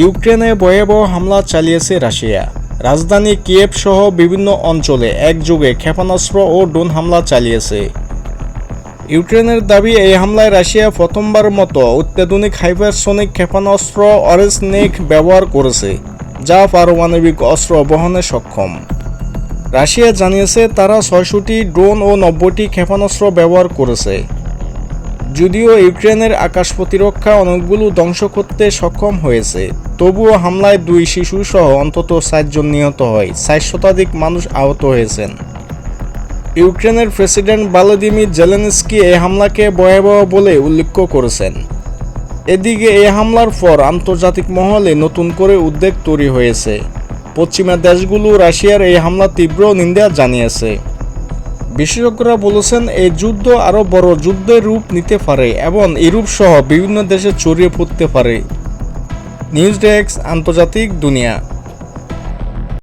ইউক্রেনে ভয়াবহ হামলা চালিয়েছে রাশিয়া। রাজধানী কিয়েভ সহ বিভিন্ন অঞ্চলে একযোগে ক্ষেপণাস্ত্র ও ড্রোন হামলা চালিয়েছে। ইউক্রেনের দাবি, এই হামলায় রাশিয়া প্রথমবারের মতো অত্যাধুনিক হাইপারসনিক ক্ষেপণাস্ত্র অরেসনেক ব্যবহার করেছে, যা পারমাণবিক অস্ত্র বহনে সক্ষম। রাশিয়া জানিয়েছে তারা ৬০০টি ড্রোন ও ৯০টি ক্ষেপণাস্ত্র ব্যবহার করেছে। যদিও ইউক্রেনের আকাশ প্রতিরক্ষা অনেকগুলো ধ্বংস করতে সক্ষম হয়েছে, তবুও হামলায় ২ শিশুসহ অন্তত ৪ জন নিহত হয়, ৬০ শতাধিক মানুষ আহত হয়েছেন। ইউক্রেনের প্রেসিডেন্ট ভলোদিমির জেলেনস্কি এই হামলাকে ভয়াবহ বলে উল্লেখ করেছেন। এদিকে এই হামলার পর আন্তর্জাতিক মহলে নতুন করে উদ্বেগ তৈরি হয়েছে। পশ্চিমা দেশগুলো রাশিয়ার এই হামলা তীব্র নিন্দা জানিয়েছে। বিশেষজ্ঞরা বলেছেন, এই যুদ্ধ আরও বড় যুদ্ধের রূপ নিতে পারে এবং ইউরোপ সহ বিভিন্ন দেশে ছড়িয়ে পড়তে পারে। নিউজ ডেস্ক, আন্তর্জাতিক দুনিয়া।